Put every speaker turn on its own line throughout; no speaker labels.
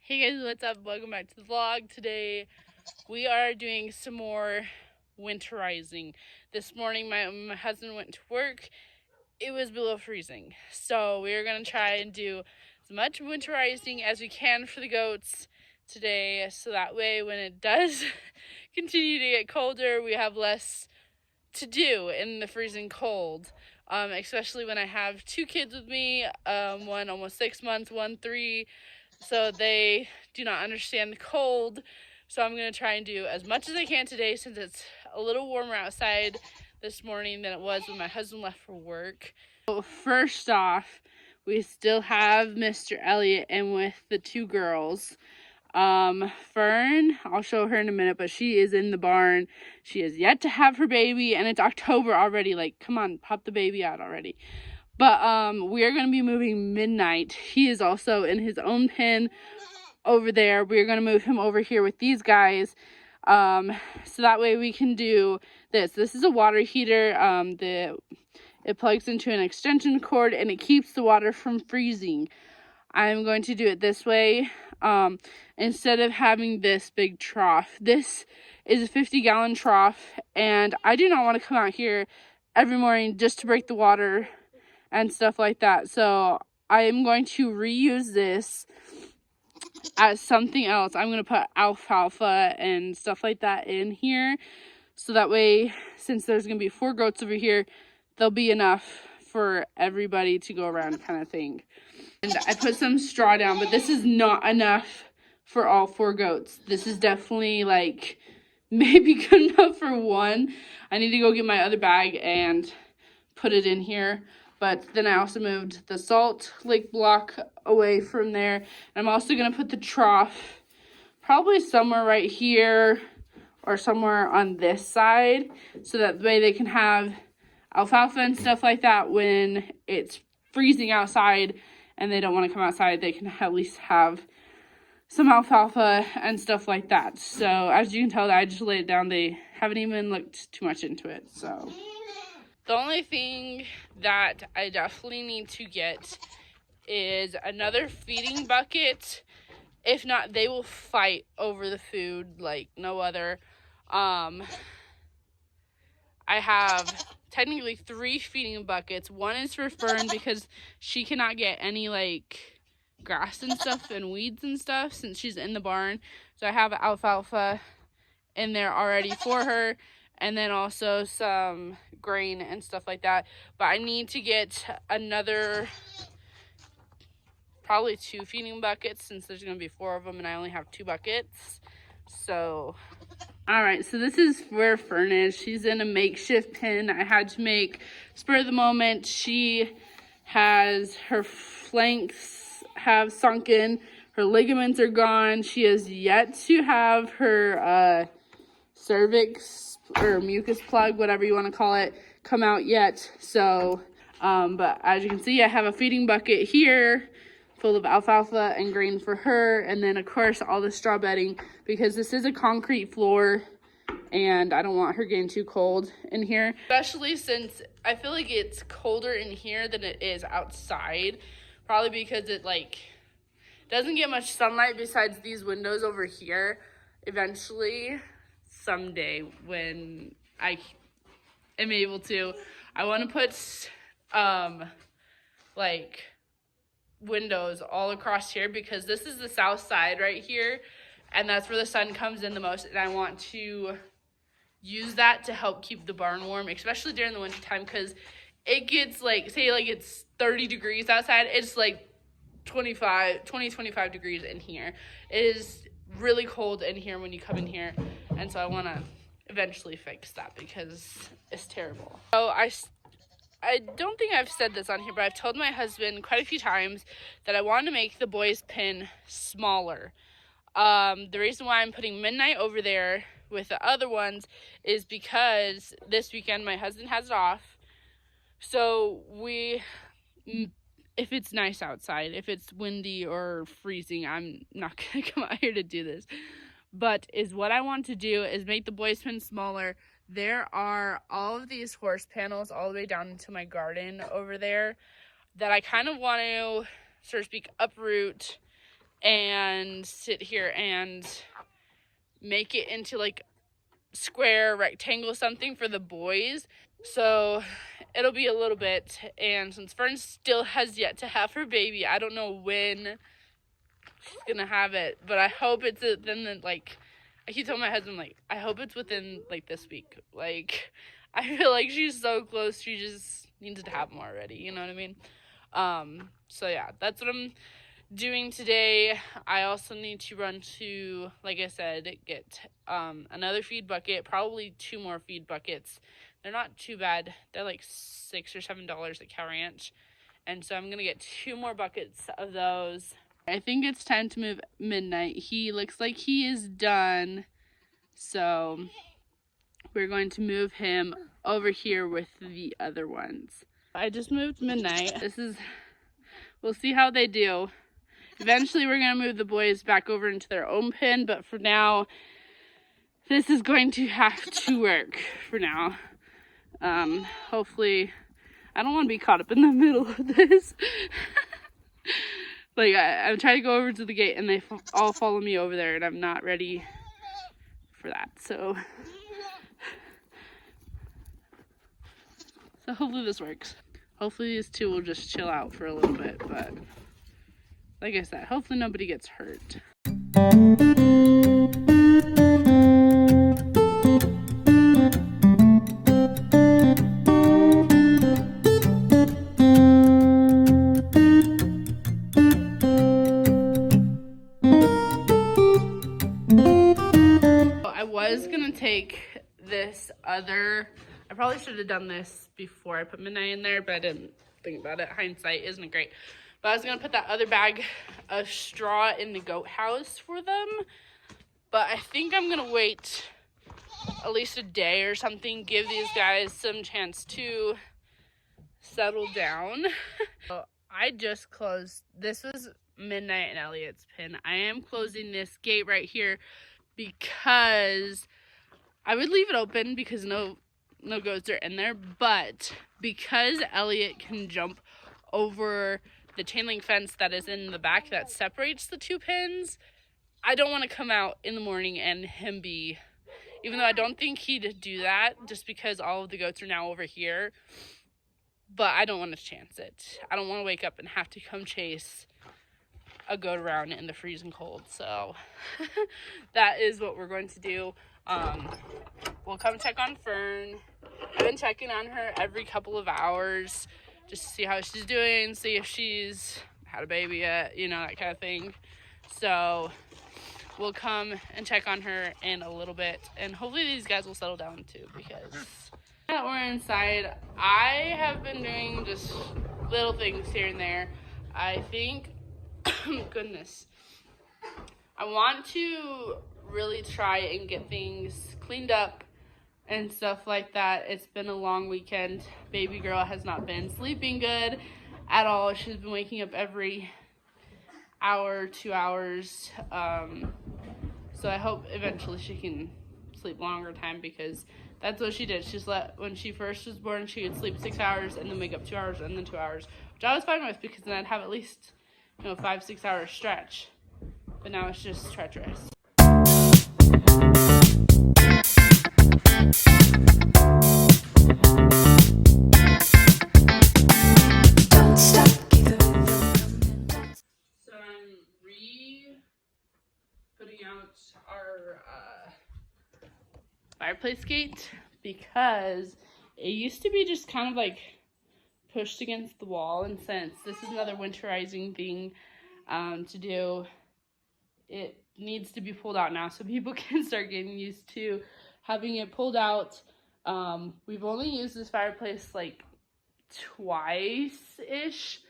Hey guys, what's up? Welcome back to the vlog. Today we are doing some more winterizing. This morning my husband went to work. It was below freezing. So we are going to try and do as much winterizing as we can for the goats today. So that way when it does continue to get colder, we have less to do in the freezing cold. Especially when I have two kids with me, one almost 6 months, one 3. So they do not understand the cold. So I'm going to try and do as much as I can today since it's a little warmer outside this morning than it was when my husband left for work. So first off, we still have Mr. Elliot in with the two girls. Fern, I'll show her in a minute, but she is in the barn. She has yet to have her baby, and it's October already. Like, come on, pop the baby out already. But we are going to be moving Midnight. He is also in his own pen over there. We're going to move him over here with these guys. So that way we can do this. This is a water heater. It plugs into an extension cord and it keeps the water from freezing. I'm going to do it this way. Instead of having this big trough. This is a 50-gallon trough, and I do not want to come out here every morning just to break the water and stuff like that. So I am going to reuse this as something else. I'm going to put alfalfa and stuff like that in here. So that way, since there's going to be 4 goats over here, there'll be enough for everybody to go around kind of thing. And I put some straw down, but this is not enough for all 4 goats. This is definitely like maybe good enough for one. I need to go get my other bag and put it in here. But then I also moved the salt lake block away from there. And I'm also going to put the trough probably somewhere right here or somewhere on this side, so that way they can have alfalfa and stuff like that when it's freezing outside and they don't want to come outside. They can at least have some alfalfa and stuff like that. So as you can tell, I just laid it down. They haven't even looked too much into it. So the only thing that I definitely need to get is another feeding bucket. If not, they will fight over the food like no other. I have technically 3 feeding buckets. One is for Fern because she cannot get any like grass and stuff and weeds and stuff since she's in the barn. So I have alfalfa in there already for her, and then also some grain and stuff like that. But I need to get another, probably 2 feeding buckets since there's going to be 4 of them and I only have 2 buckets. So alright, so this is where Fern is. She's in a makeshift pen. I had to make spur of the moment. She has her flanks have sunken. Her ligaments are gone. She has yet to have her cervix or mucus plug, whatever you want to call it, come out yet. So, but as you can see, I have a feeding bucket here full of alfalfa and grain for her, and then of course all the straw bedding, because this is a concrete floor and I don't want her getting too cold in here, especially since I feel like it's colder in here than it is outside, probably because it like doesn't get much sunlight besides these windows over here. Eventually, someday when I am able to, I want to put like windows all across here, because this is the south side right here and that's where the sun comes in the most, and I want to use that to help keep the barn warm, especially during the winter time, because it gets like, say like it's 30 degrees outside, it's like 25 degrees in here. It is really cold in here when you come in here, and so I want to eventually fix that because it's terrible. So I don't think I've said this on here, but I've told my husband quite a few times that I want to make the boys' pen smaller. The reason why I'm putting Midnight over there with the other ones is because this weekend my husband has it off. So if it's nice outside, if it's windy or freezing, I'm not going to come out here to do this. But what I want to do is make the boys' pen smaller. There are all of these horse panels all the way down into my garden over there that I kind of want to, so to speak, uproot and sit here and make it into like square, rectangle, something for the boys. So it'll be a little bit. And since Fern still has yet to have her baby, I don't know when she's gonna have it, but I hope it's within the, like, I keep telling my husband, like, I hope it's within like this week. Like, I feel like she's so close, she just needs to have them already, you know what I mean? So yeah, that's what I'm doing today. I also need to run to, like I said, get another feed bucket, probably 2 more feed buckets. They're not too bad. They're like $6 or $7 at Cow Ranch. And so I'm gonna get 2 more buckets of those. I think it's time to move Midnight. He looks like he is done. So we're going to move him over here with the other ones. I just moved Midnight. We'll see how they do. Eventually, we're going to move the boys back over into their own pen, but for now, this is going to have to work for now. Hopefully, I don't want to be caught up in the middle of this. Like, I'm trying to go over to the gate, and they all follow me over there, and I'm not ready for that, so hopefully this works. Hopefully these 2 will just chill out for a little bit, but like I said, hopefully nobody gets hurt. I was gonna take this other, I probably should have done this before I put Midnight in there, but I didn't think about it. Hindsight isn't great. But I was going to put that other bag of straw in the goat house for them. But I think I'm going to wait at least a day or something, give these guys some chance to settle down. So I just closed, this was Midnight and Elliot's pen. I am closing this gate right here because I would leave it open because no goats are in there, but because Elliot can jump over the chain link fence that is in the back that separates the 2 pens, I don't want to come out in the morning and him be, even though I don't think he'd do that just because all of the goats are now over here, but I don't want to chance it. I don't want to wake up and have to come chase a goat around in the freezing cold. So that is what we're going to do. We'll come check on Fern. I've been checking on her every couple of hours just to see how she's doing, see if she's had a baby yet, you know, that kind of thing. So we'll come and check on her in a little bit, and hopefully these guys will settle down too, because now that we're inside, I have been doing just little things here and there. I think, goodness, I want to really try and get things cleaned up and stuff like that. It's been a long weekend. Baby girl has not been sleeping good at all. She's been waking up every hour, 2 hours. So I hope eventually she can sleep longer time, because that's what she did. She slept, when she first was born, she would sleep 6 hours and then wake up 2 hours and then 2 hours, which I was fine with because then I'd have at least, 5-6 hour stretch. But now it's just treacherous. So I'm putting out our fireplace gate because it used to be just kind of like pushed against the wall, and since this is another winterizing thing to do, it needs to be pulled out now so people can start getting used to having it pulled out. We've only used this fireplace like twice-ish.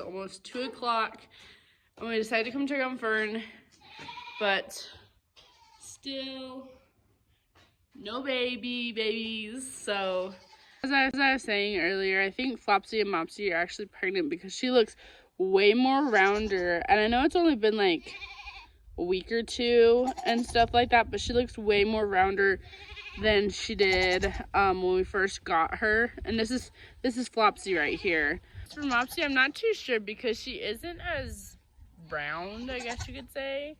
Almost 2 o'clock, and we decided to come check on Fern, but still no babies. So as I was saying earlier, I think Flopsy and Mopsy are actually pregnant because she looks way more rounder. And I know it's only been like a week or two and stuff like that, but she looks way more rounder than she did when we first got her. And this is Flopsy right here. For Mopsy, I'm not too sure because she isn't as round, I guess you could say,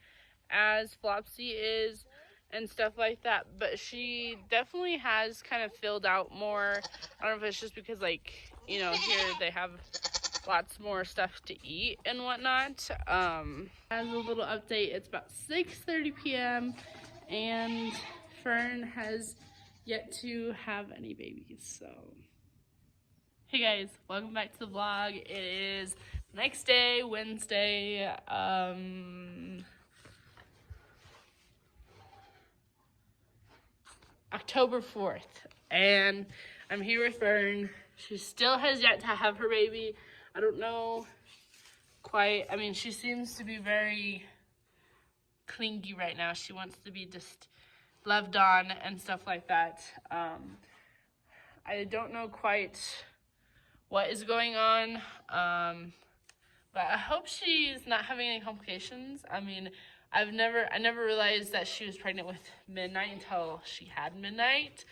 as Flopsy is and stuff like that, but she definitely has kind of filled out more. I don't know if it's just because, like, you know, here they have lots more stuff to eat and whatnot. As a little update, it's about 6:30 p.m. and Fern has yet to have any babies. So hey guys, welcome back to the vlog. It is the next day, Wednesday, October 4th, and I'm here with Fern. She still has yet to have her baby. I don't know quite. I mean, she seems to be very clingy right now. She wants to be just loved on and stuff like that. I don't know quite what is going on, but I hope she's not having any complications. I mean, I never realized that she was pregnant with Midnight until she had Midnight.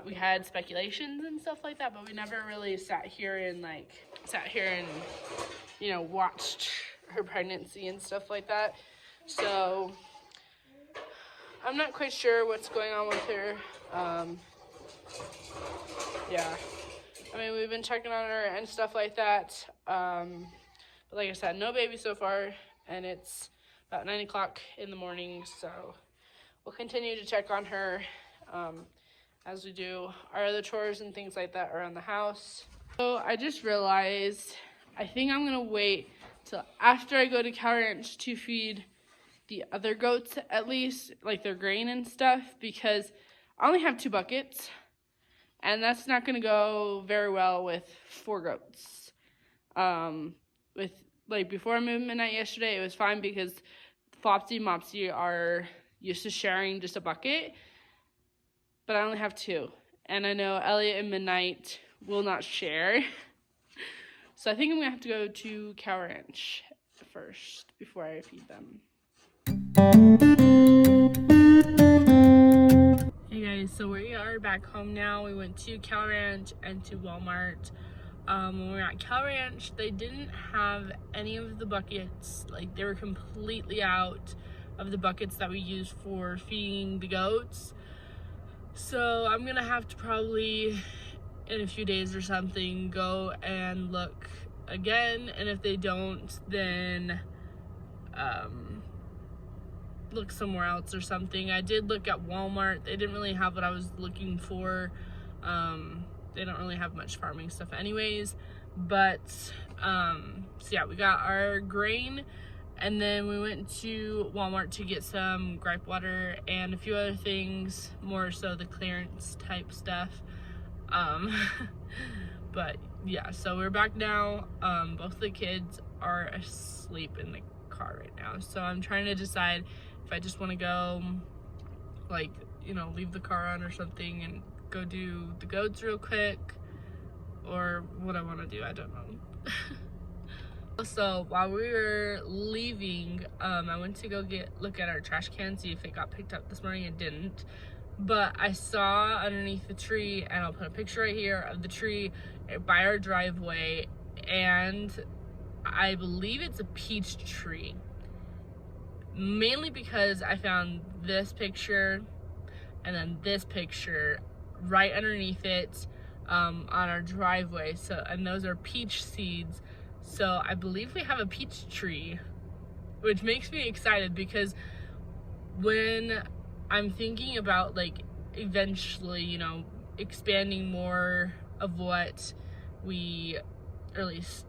We had speculations and stuff like that, but we never really sat here and you know, watched her pregnancy and stuff like that. So I'm not quite sure what's going on with her. Yeah, I mean, we've been checking on her and stuff like that. But like I said, no baby so far, and it's about 9 o'clock in the morning, so we'll continue to check on her as we do our other chores and things like that around the house. So I just realized I think I'm gonna wait till after I go to Cow Ranch to feed the other goats, at least, like their grain and stuff, because I only have 2 buckets, and that's not gonna go very well with 4 goats. Like before I moved Midnight yesterday, it was fine because Flopsy and Mopsy are used to sharing just a bucket, but I only have 2. And I know Elliot and Midnight will not share. So I think I'm gonna have to go to Cow Ranch first before I feed them. Hey guys, so we are back home now. We went to Cow Ranch and to Walmart. When we were at Cow Ranch, they didn't have any of the buckets. Like, they were completely out of the buckets that we use for feeding the goats. So I'm gonna have to probably, in a few days or something, go and look again. And if they don't, then look somewhere else or something. I did look at Walmart. They didn't really have what I was looking for. They don't really have much farming stuff anyways, but so yeah, we got our grain, and then we went to Walmart to get some gripe water and a few other things, more so the clearance type stuff. But yeah, so we're back now. Both the kids are asleep in the car right now, so I'm trying to decide if I just want to go, like, you know, leave the car on or something and go do the goats real quick, or what I want to do. I don't know. So while we were leaving, I went to go look at our trash can, see if it got picked up this morning. It didn't, but I saw underneath the tree, and I'll put a picture right here of the tree by our driveway, and I believe it's a peach tree, mainly because I found this picture and then this picture right underneath it on our driveway. So, and those are peach seeds. So I believe we have a peach tree, which makes me excited, because when I'm thinking about, like, eventually, you know, expanding more of what we, or at least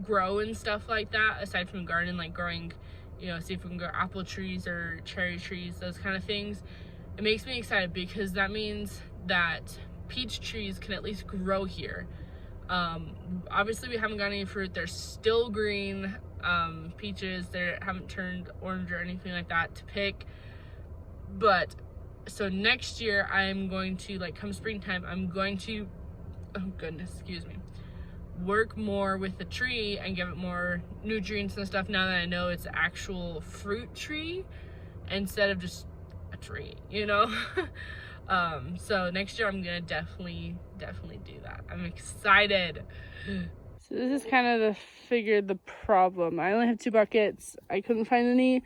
grow and stuff like that, aside from garden, like growing, you know, see if we can grow apple trees or cherry trees, those kind of things, it makes me excited, because that means that peach trees can at least grow here. Obviously we haven't got any fruit. They're still green peaches. They haven't turned orange or anything like that to pick, But so next year I'm going to, like, come springtime, I'm going to, oh goodness, excuse me, work more with the tree and give it more nutrients and stuff now that I know it's an actual fruit tree instead of just a tree, you know? So next year I'm gonna definitely do that. I'm excited. So this is kind of the problem. I only have 2 buckets. I couldn't find any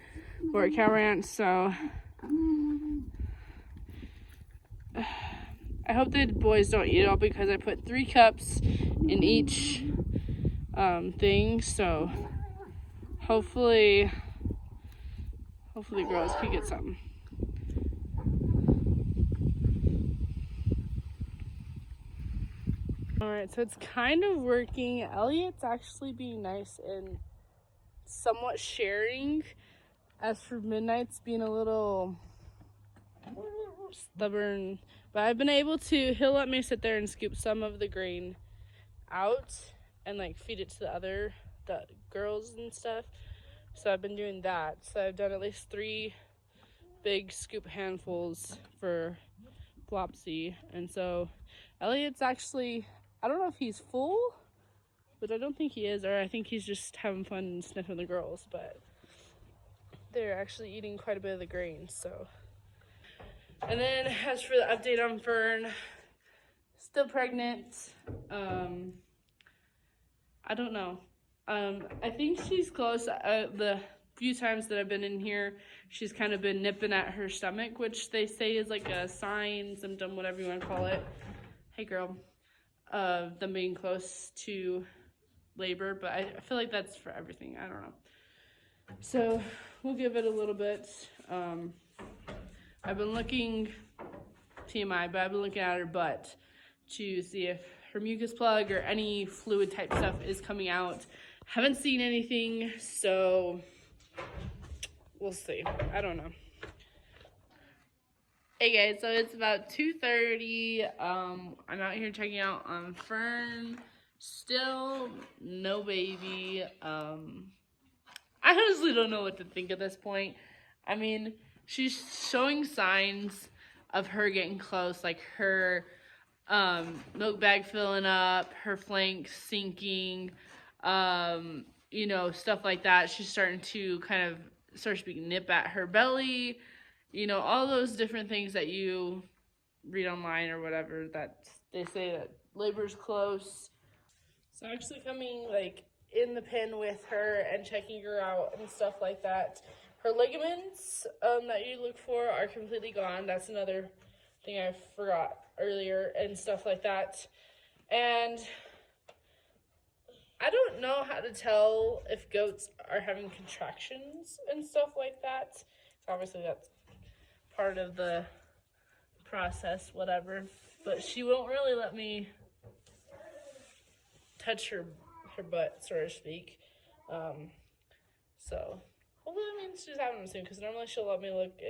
for a cow ranch, so I hope the boys don't eat it all because I put 3 cups in each thing, so hopefully girls can get some. Alright, so it's kind of working. Elliot's actually being nice and somewhat sharing. As for Midnight's being a little stubborn, but I've been able to, he'll let me sit there and scoop some of the grain out and like feed it to the girls and stuff. So I've been doing that. So I've done at least 3 big scoop handfuls for Flopsy. And so Elliot's actually, I don't know if he's full, but I don't think he is, or I think he's just having fun and sniffing the girls, but they're actually eating quite a bit of the grain, so. And then as for the update on Fern, still pregnant. I don't know. I think she's close. The few times that I've been in here, she's kind of been nipping at her stomach, which they say is like a sign, symptom, whatever you want to call it. Hey girl. Of them being close to labor, but I feel like that's for everything. I don't know. So we'll give it a little bit. I've been looking, TMI, but I've been looking at her butt to see if her mucus plug or any fluid type stuff is coming out. Haven't seen anything, so we'll see. I don't know. Hey guys, so it's about 2:30. I'm out here checking out on Fern. Still no baby. I honestly don't know what to think at this point. I mean, she's showing signs of her getting close, like her milk bag filling up, her flank sinking, you know, stuff like that. She's starting to kind of, so to speak, nip at her belly. You know, all those different things that you read online or whatever, that they say that labor's close. So actually coming like in the pen with her and checking her out and stuff like that. Her ligaments that you look for are completely gone. That's another thing I forgot earlier and stuff like that. And I don't know how to tell if goats are having contractions and stuff like that. So obviously that's part of the process, whatever, but she won't really let me touch her butt, so to speak. So hopefully that means she's having them soon, because normally she'll let me look